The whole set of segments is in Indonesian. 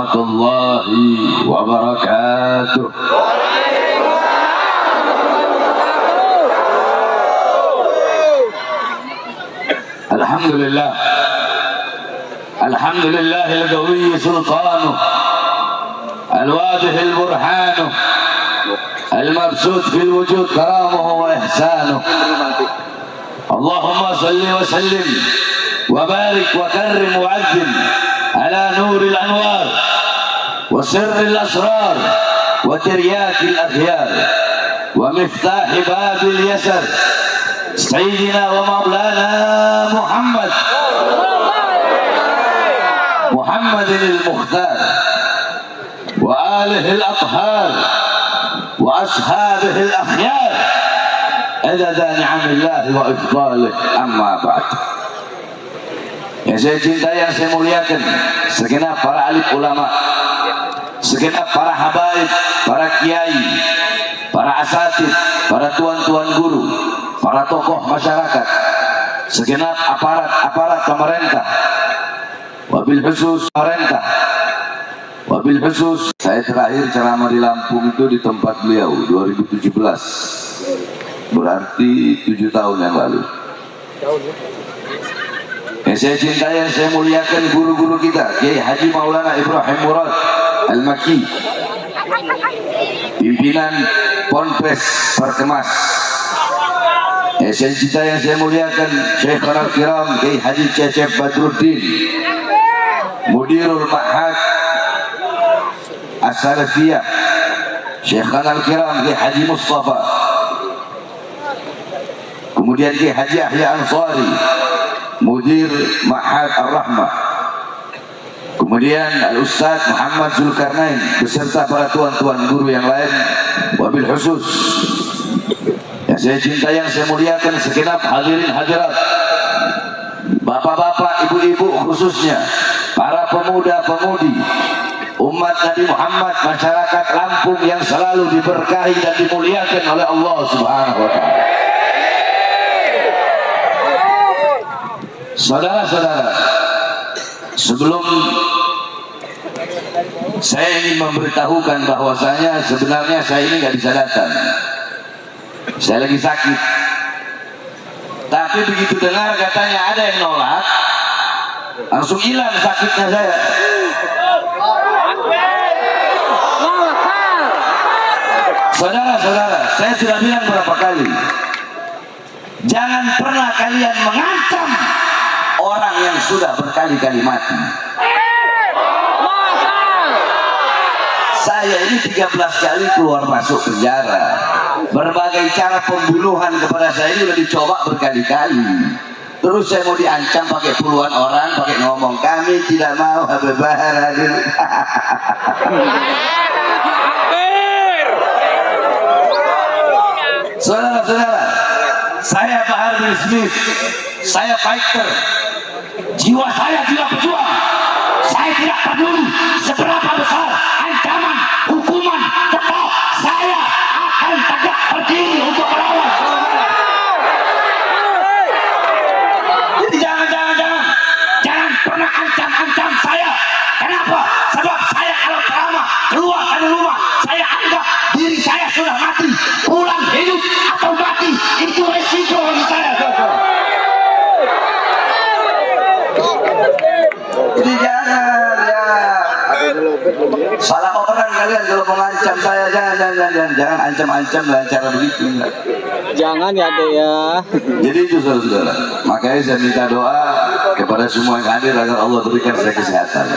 warahmatullahi wabarakatuh. Alhamdulillah, alhamdulillahil qawiyyi sultanuh, al-wadihil burhanuh, al-mabsut fil wujud karamuhu wa ihsanuh. Allahumma salli wa sallim wa barik wa karrim wa azzim ala nuril anwar wa sirril asrar wa tiryakil akhyar wa miftahi babil yasar sayyidina wa maulana Muhammadin al-Mukhtar wa alihi al-athhar wa ashabihi al-akhyar adada ni'amillahi wa ifdalih, amma ba'd. Yang saya cintai, yang saya muliakan, segenap para alim ulama, segenap para habaib, para kiai, para asatid, para tuan-tuan guru, para tokoh masyarakat, segenap aparat pemerintah, wabil khusus pemerintah, wabil khusus saya terakhir ceramah di Lampung itu di tempat beliau 2017, berarti 7 tahun yang lalu. Yang saya cintai, yang saya muliakan, guru-guru kita, Kiai Haji Maulana Ibrahim Murad Al-Makki, pimpinan Ponpes Perkemas. Yang saya cintai, yang saya muliakan, Syekhul Kiram Kiai Haji Cecep Badruddin, Mudirul Ma'had As-Salafiyah, Syekhul Kiram Kiai Haji Mustafa, kemudian Kiai Haji Ahya Ansari, Mudir Ma'had Ar-Rahmah, kemudian Al-Ustaz Muhammad Zulkarnain beserta para tuan-tuan guru yang lain, wabil khusus yang saya cintai, yang saya muliakan, segenap hadirin hadirat, bapak-bapak, ibu-ibu, khususnya para pemuda-pemudi umat Nabi Muhammad, masyarakat Lampung yang selalu diberkahi dan dimuliakan oleh Allah Subhanahu wa ta'ala. Saudara-saudara, sebelum saya ingin memberitahukan bahwasanya sebenarnya saya ini nggak bisa datang, saya lagi sakit. Tapi begitu dengar katanya ada yang nolak, langsung hilang sakitnya saya. Saudara-saudara, saya sudah bilang berapa kali, jangan pernah kalian mengancam orang yang sudah berkali-kali mati. Saya ini 13 kali keluar masuk penjara. Berbagai cara pembunuhan kepada saya ini sudah dicoba berkali-kali. Terus saya mau diancam pakai puluhan orang, pakai ngomong kami tidak mau Habib Bahar hadir. Saudara-saudara, saya Bahar bin Smith, saya fighter. Jiwa saya jiwa pejuang. Saya tidak peduli seberapa besar ancaman, hukuman, tetap saya akan tegak berdiri untuk melawan. Jadi jangan pernah ancam saya. Kenapa? Sebab saya kalau ceramah keluar dari rumah, saya anggap diri saya sudah mati. Pulang hidup atau mati itu resiko bagi saya. Jadi jangan ya, salah orang kalian kalau mengancam saya, jangan ancam-ancam dengan cara begitu. Jangan ya deh ya. Jadi itu saudara-saudara, makanya saya minta doa kepada semua yang hadir agar Allah berikan saya kesehatan.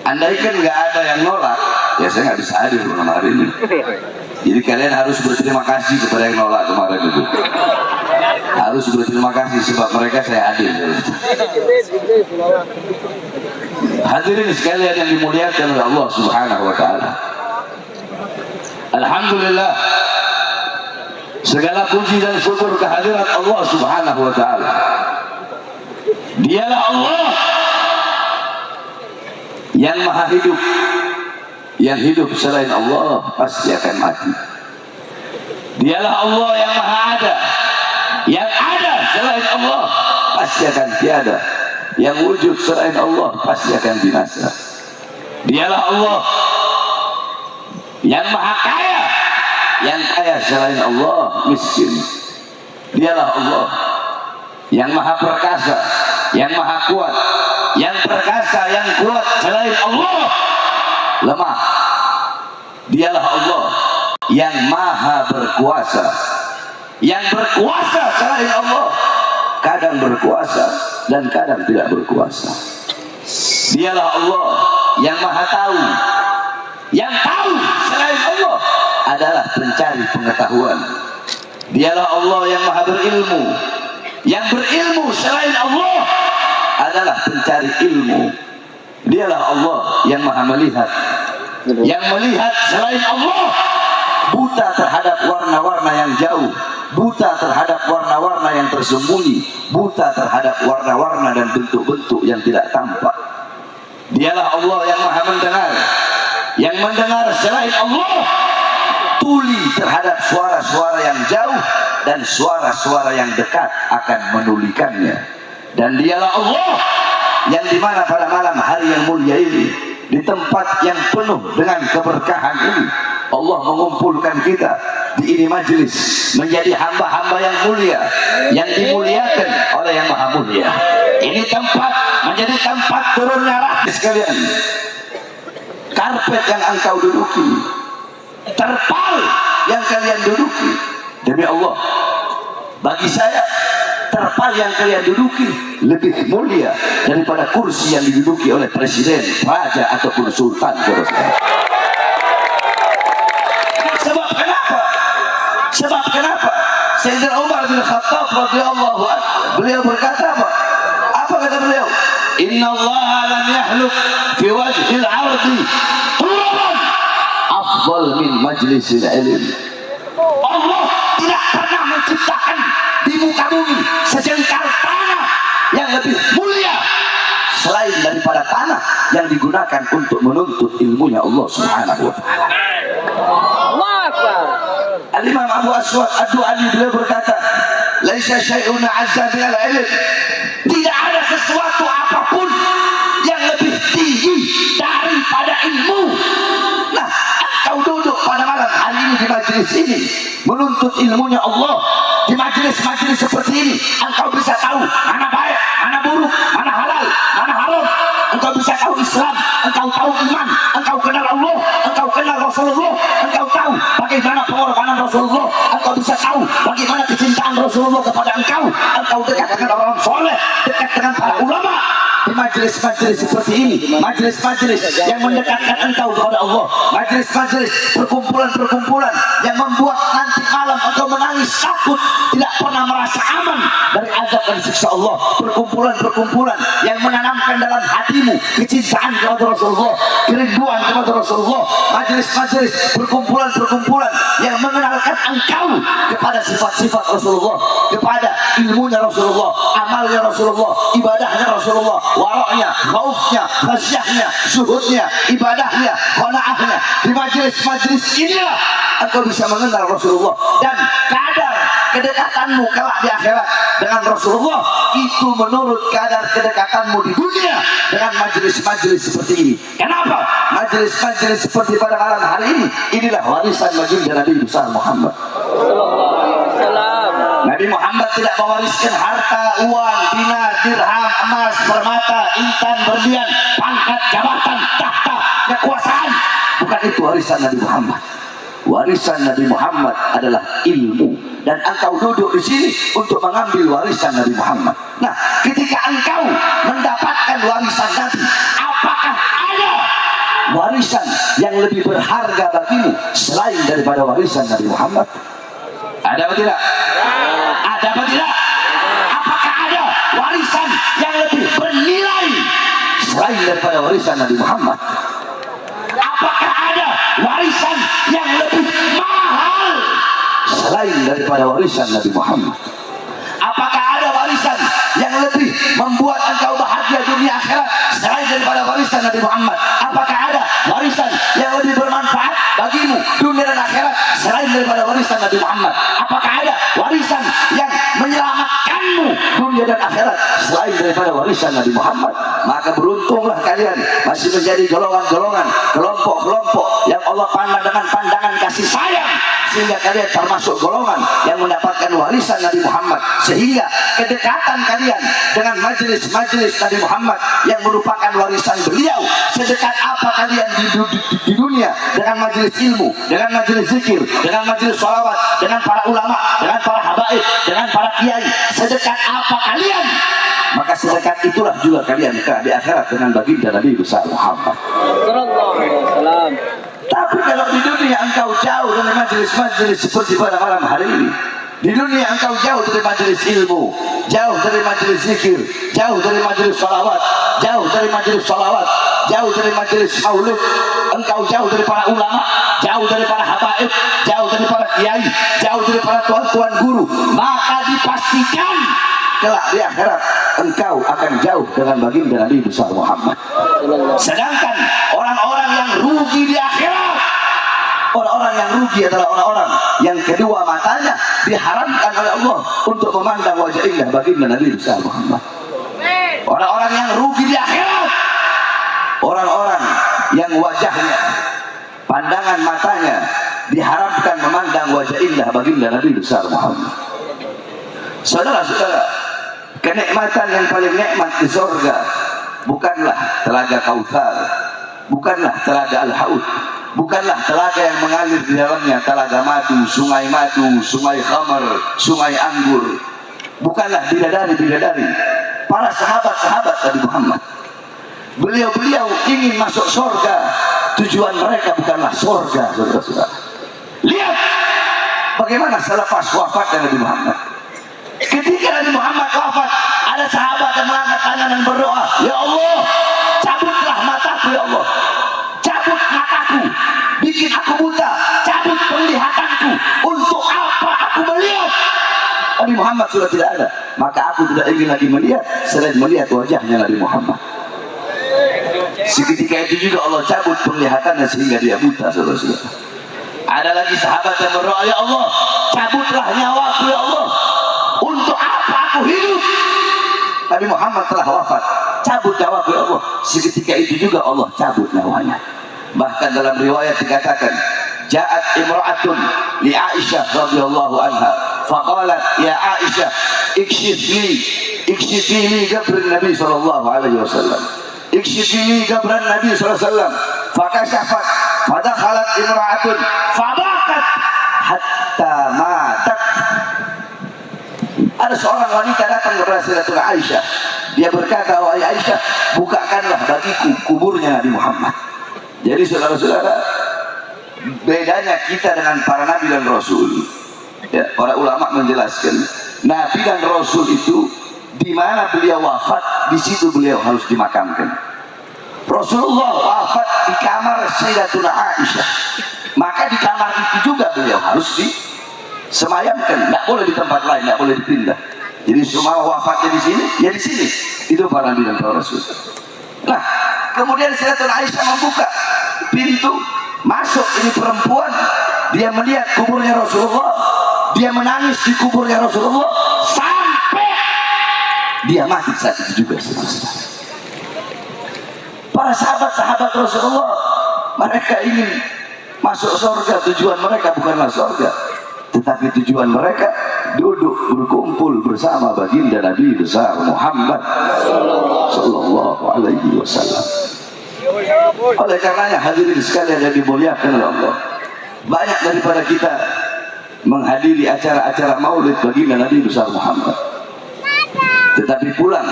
Andaikan nggak ada yang nolak, ya saya nggak bisa hadir malam hari ini. Jadi kalian harus berterima kasih kepada yang nolak kemarin itu. Harus berterima kasih sebab mereka saya hadir. Hadirin sekalian yang dimuliakan oleh Allah Subhanahu wa ta'ala. Alhamdulillah, segala puji dan syukur kehadirat Allah Subhanahu wa ta'ala. Dialah Allah yang maha hidup. Yang hidup selain Allah pasti akan mati. Dialah Allah yang maha ada. Yang ada selain Allah pasti akan tiada. yang wujud selain Allah pasti akan binasa. Dialah Allah yang maha kaya, yang kaya selain Allah miskin. Dialah Allah yang maha perkasa, yang maha kuat, yang perkasa, yang kuat selain Allah lemah. Dialah Allah yang maha berkuasa, yang berkuasa selain Allah kadang berkuasa dan kadang tidak berkuasa. Dialah Allah yang maha tahu, yang tahu selain Allah adalah pencari pengetahuan. Dialah Allah yang maha berilmu, yang berilmu selain Allah adalah pencari ilmu. Dialah Allah yang maha melihat, yang melihat selain Allah buta terhadap warna-warna yang jauh, buta terhadap warna-warna yang tersembunyi, buta terhadap warna-warna dan bentuk-bentuk yang tidak tampak. Dialah Allah yang maha mendengar, yang mendengar selain Allah tuli terhadap suara-suara yang jauh dan suara-suara yang dekat akan menulikannya. Dan dialah Allah yang dimana pada malam hari yang mulia ini, di tempat yang penuh dengan keberkahan ini, Allah mengumpulkan kita di ini majelis menjadi hamba-hamba yang mulia, yang dimuliakan oleh yang maha mulia. Ini tempat menjadi tempat turunnya rahmat sekalian. Karpet yang engkau duduki, terpal yang kalian duduki, demi Allah, bagi saya terpal yang kalian duduki lebih mulia daripada kursi yang diduduki oleh presiden, raja ataupun sultan. Sebab kenapa? Sebab kenapa? Sayyidina Umar bin Khattab radhiyallahu anhu, beliau berkata apa? Apa kata beliau? Inna Allah lam yahluk fi wajhil ardi turaban afdal min majlisil ilm. Allah tidak pernah menciptakan di muka bumi sejengkal tanah yang lebih mulia selain daripada tanah yang digunakan untuk menuntut ilmunya Allah Subhanahu wa taala. Al-Imam Abu Aswad Ad-Du'ali beliau berkata, "Laisa syai'un 'azza minal ilm." Tidak ada sesuatu apapun yang lebih tinggi daripada ilmu. Nah, engkau duduk pada malam hari ini di majelis ini menuntut ilmunya Allah. Di majelis-majelis seperti ini engkau bisa tahu mana baik, mana buruk, mana halal, mana haram. Engkau bisa tahu Islam, engkau tahu iman, engkau kenal Allah, engkau kenal Rasulullah, engkau tahu bagaimana pengorbanan Rasulullah, engkau bisa tahu bagaimana kecintaan Rasulullah kepada engkau. Engkau dekat dengan orang soleh, dekat dengan para ulama. Di majelis-majelis seperti ini, majelis-majelis yang mendekatkan engkau kepada Allah, majelis-majelis perkumpulan-perkumpulan yang membuat nanti malam engkau menangis takut, tidak pernah merasa aman dari azab dan siksa Allah. Perkumpulan-perkumpulan yang menanamkan dalam hatimu kecintaan kepada Rasulullah, kerinduan kepada Rasulullah. Majelis-majelis perkumpulan-perkumpulan yang mengenalkan engkau kepada sifat-sifat Rasulullah, kepada ilmunya Rasulullah, amalnya Rasulullah, ibadahnya Rasulullah, waraknya, khaufnya, khasyahnya, syuhudnya, ibadahnya, qanaahnya. Di majelis-majelis inilah engkau bisa mengenal Rasulullah, dan kadar kedekatanmu kelak di akhirat dengan Rasulullah itu menurut kadar kedekatanmu di dunia dengan majelis-majelis seperti ini. Kenapa? Majelis-majelis seperti pada malam hari ini, inilah warisan baginda Nabi besar Muhammad. Nabi Muhammad tidak mewariskan harta, uang, dinar, dirham, emas, permata, intan, berlian, pangkat, jabatan, tahta, kekuasaan. Bukan itu warisan Nabi Muhammad. Warisan Nabi Muhammad adalah ilmu, dan engkau duduk di sini untuk mengambil warisan Nabi Muhammad. Nah, ketika engkau mendapatkan warisan Nabi, apakah ada warisan yang lebih berharga bagimu selain daripada warisan Nabi Muhammad? Ada atau tidak? Ada atau tidak? Apakah ada warisan yang lebih bernilai selain daripada warisan Nabi Muhammad? Apakah ada warisan yang lebih mahal selain daripada warisan Nabi Muhammad? Apakah ada warisan yang lebih membuat engkau bahagia dunia akhirat selain daripada warisan Nabi Muhammad? Apakah ada warisan yang lebih bermanfaat bagimu dunia dan akhirat selain daripada warisan Nabi Muhammad? Apakah ada warisan yang menyelamatkanmu dunia dunia dan akhirat selain daripada warisan Nabi Muhammad. Maka beruntunglah kalian masih menjadi golongan-golongan, kelompok-kelompok yang Allah pandang dengan pandangan kasih sayang, sehingga kalian termasuk golongan yang mendapatkan warisan Nabi Muhammad. Sehingga kedekatan kalian dengan majelis-majelis Nabi Muhammad yang merupakan warisan beliau, sedekat apa kalian di dunia dengan majelis ilmu, dengan majelis zikir, dengan majelis sholawat, dengan para ulama, dengan para habaib, dengan para kiai, sedekat apa kalian, maka sedekat itulah juga kalian di akhirat dengan baginda Nabi besar Muhammad Sallallahu alaihi wasallam. Tapi kalau di dunia engkau jauh dari majelis-majelis seperti pada malam hari ini, di dunia engkau jauh dari majelis ilmu, jauh dari majelis zikir, jauh dari majelis salawat, jauh dari majelis salawat, jauh dari majelis maulid, engkau jauh dari para ulama, jauh dari para habaib, jauh dari para kiai, jauh dari para tuan-tuan guru, maka dipastikan kelak di akhirat engkau akan jauh dengan baginda Nabi besar Muhammad. Sedangkan orang-orang yang rugi di akhirat, orang-orang yang rugi adalah orang-orang yang kedua matanya diharamkan oleh Allah untuk memandang wajah indah baginda Nabi besar Muhammad. Orang-orang yang rugi di akhirat, orang-orang yang wajahnya, pandangan matanya diharamkan memandang wajah indah baginda Nabi besar Muhammad. Saudara-saudara, kenikmatan yang paling nikmat di surga bukanlah telaga Kautsar, bukanlah telaga Al-Haud, bukanlah telaga yang mengalir di dalamnya telaga madu, sungai khamar, sungai anggur, bukanlah bidadari-bidadari, para sahabat-sahabat Nabi Muhammad. Beliau-beliau ingin masuk surga, tujuan mereka bukanlah surga, saudara-saudara. Lihat bagaimana selepas wafatnya Nabi Muhammad. Ketika Nabi Muhammad wafat, ada sahabat yang mengangkat tangan dan berdoa, ya Allah, cabutlah mataku ya Allah, cabut mataku, bikin aku buta, cabut penglihatanku, untuk apa aku melihat? Nabi Muhammad sudah tidak ada, maka aku tidak ingin lagi melihat selain melihat wajahnya Nabi Muhammad. Seketika itu juga Allah cabut penglihatannya sehingga dia buta, saudara-saudara. Ada lagi sahabat yang berdoa, ya Allah, cabutlah nyawaku ya Allah, untuk apa aku hidup? Nabi Muhammad telah wafat, cabut nyawaku ya Allah. Seketika itu juga Allah cabut nyawanya. Bahkan dalam riwayat dikatakan, ja'at imra'atun li Aisyah radhiyallahu anha faqalat ya Aisyah ikshifi li qabrin Nabi sallallahu alaihi wasallam, ikshifi li qabran Nabi sallallahu alaihi wasallam, fakashafat fadakhalat imra'atun fabakat hatta matat. Ada seorang wanita datang kepada Sayyidatuna Aisyah. Dia berkata, wahai Aisyah, bukakanlah bagiku kuburnya Nabi Muhammad. Jadi saudara-saudara, bedanya kita dengan para nabi dan rasul, ya, para ulama menjelaskan, nabi dan rasul itu di mana beliau wafat, di situ beliau harus dimakamkan. Rasulullah wafat di kamar Sayyidatuna Aisyah, maka di kamar itu juga beliau harus semayamkan, tidak boleh di tempat lain, tidak boleh dipindah. Jadi semua wafatnya di sini, ya di sini. Itu para nabi dan para rasul. Nah, kemudian Sayyidatuna Aisyah membuka pintu masuk, ini perempuan, dia melihat kuburnya Rasulullah, dia menangis di kuburnya Rasulullah sampai dia mati saat itu juga. Para sahabat-sahabat Rasulullah, mereka ingin masuk surga, tujuan mereka bukanlah surga, tetapi tujuan mereka duduk berkumpul bersama baginda Nabi besar Muhammad sallallahu alaihi wasallam. Oleh karenanya hadirin sekalian yang dimuliakan oleh Allah, banyak daripada kita menghadiri acara-acara maulid baginda Nabi besar Muhammad, tetapi pulang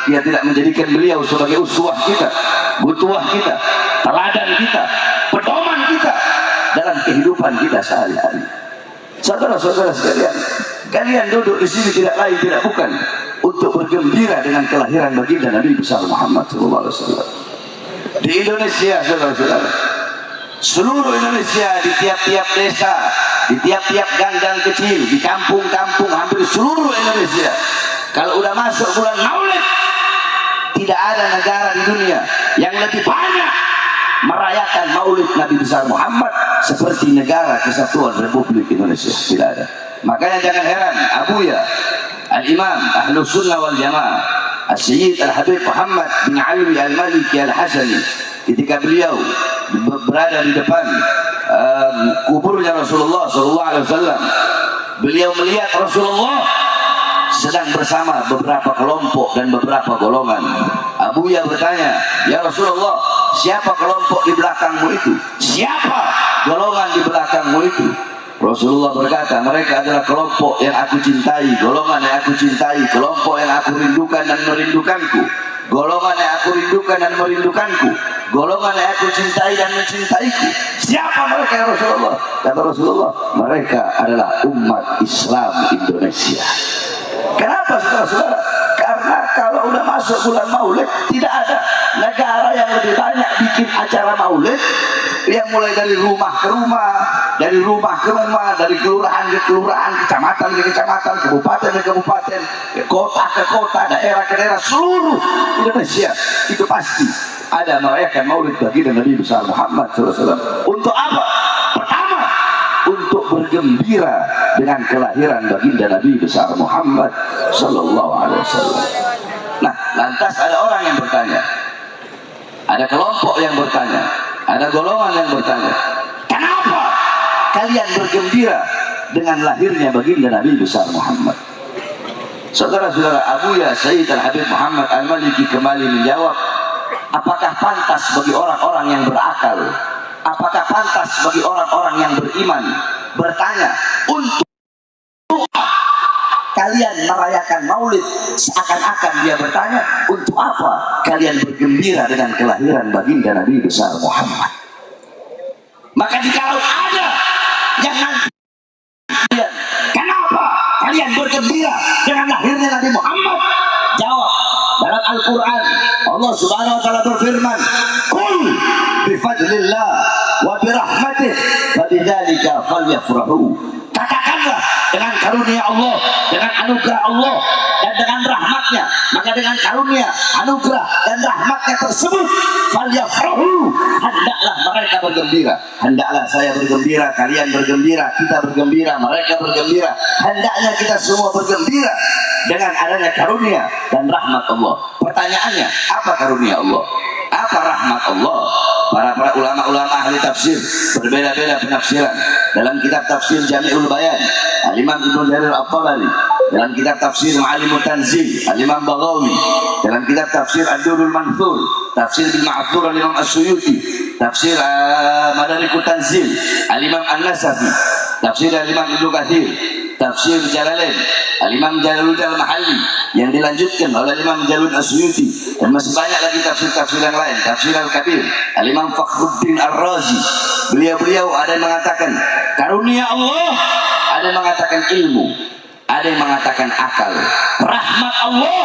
dia tidak menjadikan beliau sebagai uswah kita, butuah kita, teladan kita, pedoman kita dalam kehidupan kita sehari-hari. Saudara-saudara sekalian, kalian duduk di sini tidak lain tidak bukan untuk bergembira dengan kelahiran baginda Nabi besar Muhammad SAW. Di Indonesia, saudara-saudara, seluruh Indonesia, di tiap-tiap desa, di tiap-tiap gang-gang kecil, di kampung-kampung, hampir seluruh Indonesia, kalau udah masuk bulan Maulid, tidak ada negara di dunia yang lebih banyak merayakan Maulid Nabi besar Muhammad seperti negara Kesatuan Republik Indonesia. Tidak ada. Makanya jangan heran, Abuya Al-Imam Ahlus Sunnah wal Jamaah As-Sayyid Al-Habib Muhammad bin Alwi Al-Maliki Al-Hasani, ketika beliau berada di depan kuburnya Rasulullah SAW, beliau melihat Rasulullah sedang bersama beberapa kelompok dan beberapa golongan. Abuya bertanya, "Ya Rasulullah, siapa kelompok di belakangmu itu? Siapa golongan di belakangmu itu?" Rasulullah berkata, "Mereka adalah kelompok yang aku cintai, golongan yang aku cintai, kelompok yang aku rindukan dan merindukanku, golongan yang aku rindukan dan merindukanku, golongan yang aku cintai dan mencintaiku." Siapa mereka ya Rasulullah? Kata Rasulullah, "Mereka adalah umat Islam Indonesia." Kenapa saudara-saudara? Karena kalau udah masuk bulan Maulid, tidak ada negara yang lebih banyak bikin acara Maulid, yang mulai dari rumah ke rumah, dari rumah ke rumah, dari kelurahan ke kelurahan, kecamatan ke kecamatan, kabupaten ke kabupaten, kota ke kota, daerah ke daerah, seluruh Indonesia itu pasti ada merayakan Maulid baginda Nabi besar Muhammad SAW. Untuk apa? Pertama, untuk bergembira dengan kelahiran baginda Nabi besar Muhammad Sallallahu Alaihi Wasallam. Nah, lantas ada orang yang bertanya, ada kelompok yang bertanya, ada golongan yang bertanya, "Kenapa kalian bergembira dengan lahirnya baginda Nabi besar Muhammad?" Saudara-saudara, Abuya Sayyid Al-Habib Muhammad Al-Maliki kembali menjawab, apakah pantas bagi orang-orang yang berakal, apakah pantas bagi orang-orang yang beriman bertanya, untuk kalian merayakan Maulid? Seakan-akan dia bertanya, untuk apa kalian bergembira dengan kelahiran baginda Nabi besar Muhammad? Maka jikalau ada yang nanti, kenapa kalian bergembira dengan lahirnya Nabi Muhammad? Jawab, dalam Al-Quran Allah Subhanahu wa Ta'ala berfirman, "Qul bifadlillah wa birahmatih fabidzalika falyafrahu." Katakanlah, dengan karunia Allah, dengan anugerah Allah dan dengan rahmatnya, maka dengan karunia, anugerah dan rahmatnya tersebut, falyafrahu, hendaklah mereka bergembira. Hendaklah saya bergembira, kalian bergembira, kita bergembira, mereka bergembira. Hendaknya kita semua bergembira dengan adanya karunia dan rahmat Allah. Pertanyaannya, apa karunia Allah? Apa rahmat Allah? Para ulama-ulama ahli tafsir berbeda-beda penafsiran. Dalam kitab tafsir Jami'ul Bayan, Al-Imam Ibnu Jarir At-Tabari, dalam kitab tafsir Ma'alimut Tanzil, Al-Imam Baghawi, dalam kitab tafsir Ad-Durrul Manthur, tafsir Bil Ma'thur Al-Imam As-Suyuti, tafsir Madarikut Tanzil, Al-Imam An-Nasafi, tafsir Al-Imam Ibnu Katsir, tafsir Jalalain, Al-Imam Jalaluddin Al-Mahalli, yang dilanjutkan oleh Imam Jalalain As-Suyuti, dan masih banyak lagi tafsir-tafsir yang lain, tafsir Al-Kabir, Al-Imam Fakhruddin Ar-Razi. Beliau-beliau ada yang mengatakan karunia Allah, ada yang mengatakan ilmu, ada yang mengatakan akal. Rahmat Allah